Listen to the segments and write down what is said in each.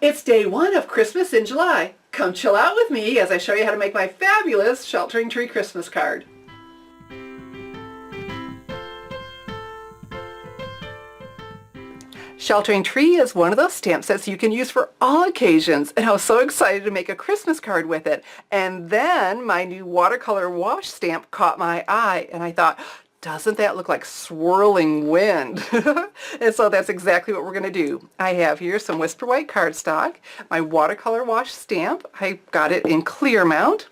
It's day one of Christmas in July. Come chill out with me as I show you how to make my fabulous sheltering tree Christmas card. Sheltering tree is one of those stamp sets you can use for all occasions, and I was so excited to make a Christmas card with it. And then my new watercolor wash stamp caught my eye, and I thought, doesn't that look like swirling wind? And so that's exactly what we're going to do. I have here some Whisper White cardstock, my watercolor wash stamp. I got it in clear mount.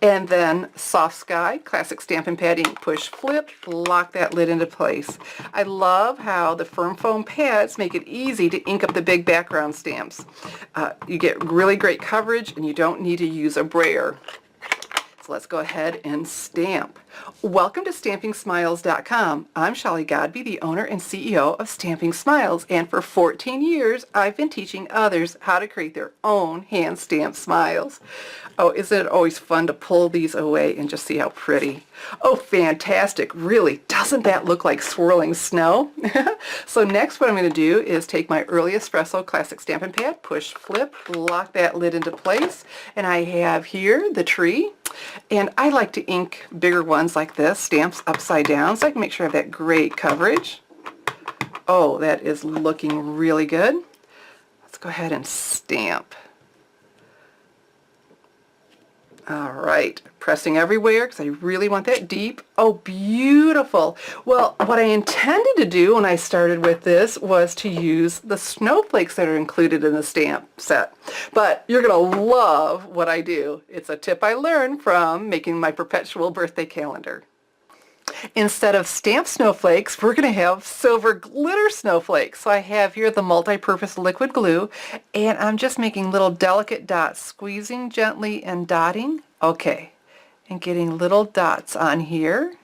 And then Soft Sky, classic Stampin' pad ink. Push, flip, lock that lid into place. I love how the firm foam pads make it easy to ink up the big background stamps. You get really great coverage and you don't need to use a brayer. So let's go ahead and stamp. Welcome to StampingSmiles.com. I'm Shelley Godby, the owner and CEO of Stamping Smiles, and for 14 years I've been teaching others how to create their own hand-stamped smiles. Oh, isn't it always fun to pull these away and just see how pretty? Oh, fantastic. Really, doesn't that look like swirling snow? So next what I'm going to do is take my Early Espresso Classic Stampin' Pad, push, flip, lock that lid into place, and I have here the tree. And I like to ink bigger ones like this, stamps upside down, so I can make sure I have that great coverage. Oh, that is looking really good. Let's go ahead and stamp. All right, pressing everywhere because I really want that deep. Oh, beautiful. Well, what I intended to do when I started with this was to use the snowflakes that are included in the stamp set. But you're going to love what I do. It's a tip I learned from making my perpetual birthday calendar. Instead of stamped snowflakes, we're going to have silver glitter snowflakes. So I have here the multi-purpose liquid glue, and I'm just making little delicate dots, squeezing gently and dotting. Okay, and getting little dots on here.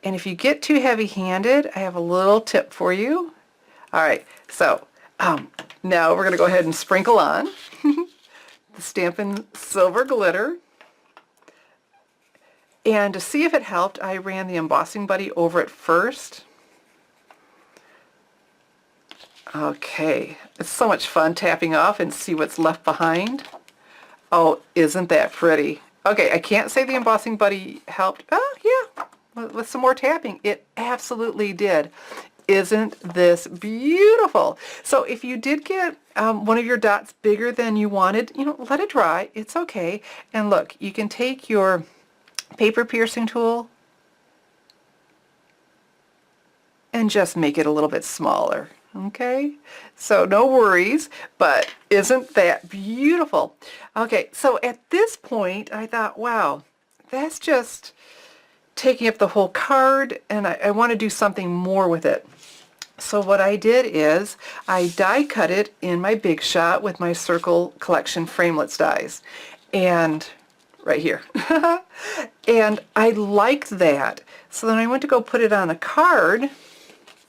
And if you get too heavy-handed, I have a little tip for you. All right, so now we're going to go ahead and sprinkle on the Stampin' silver glitter. And to see if it helped, I ran the embossing buddy over it first. Okay, it's so much fun tapping off and see what's left behind. Oh, isn't that pretty? Okay, I can't say the embossing buddy helped. Oh, yeah, with some more tapping. It absolutely did. Isn't this beautiful? So if you did get one of your dots bigger than you wanted, let it dry. It's okay. And look, you can take your paper piercing tool and just make it a little bit smaller. Okay, so no worries, but isn't that beautiful? Okay, so at this point I thought, wow, that's just taking up the whole card, and I want to do something more with it. So what I did is I die cut it in my Big Shot with my Circle Collection framelits dies, and right here. And I liked that. So then I went to go put it on a card.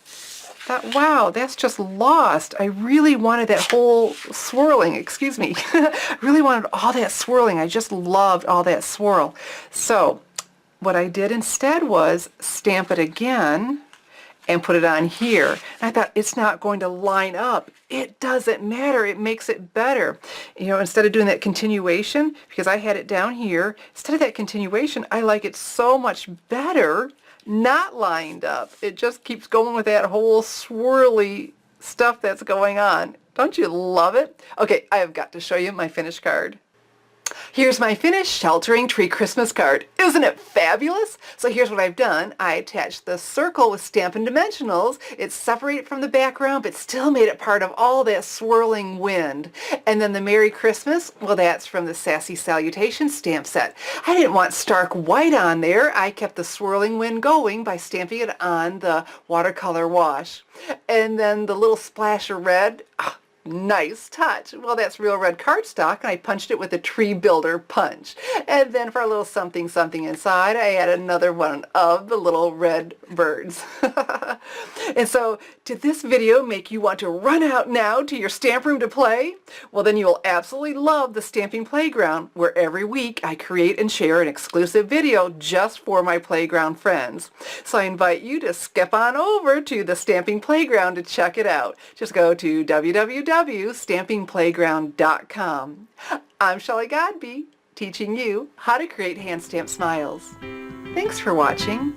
Thought, wow, that's just lost. I really wanted that whole swirling, excuse me. Really wanted all that swirling. I just loved all that swirl. So what I did instead was stamp it again and put it on here. And I thought, it's not going to line up. It doesn't matter. It makes it better. Instead of doing that continuation, because I had it down here, instead of that continuation, I like it so much better not lined up. It just keeps going with that whole swirly stuff that's going on. Don't you love it? Okay, I have got to show you my finished card. Here's my finished sheltering tree Christmas card. Isn't it fabulous? So here's what I've done. I attached the circle with Stampin' Dimensionals. It's separated from the background, but still made it part of all that swirling wind. And then the Merry Christmas, well, that's from the Sassy Salutations stamp set. I didn't want stark white on there. I kept the swirling wind going by stamping it on the watercolor wash. And then the little splash of red, nice touch. Well, that's real red cardstock, and I punched it with a tree builder punch. And then for a little something something inside, I added another one of the little red birds. And so, did this video make you want to run out now to your stamp room to play? Well, then you will absolutely love the Stamping Playground, where every week I create and share an exclusive video just for my playground friends. So I invite you to skip on over to the Stamping Playground to check it out. Just go to www www.stampingplayground.com. I'm Shelley Godby, teaching you how to create hand stamp smiles. Thanks for watching.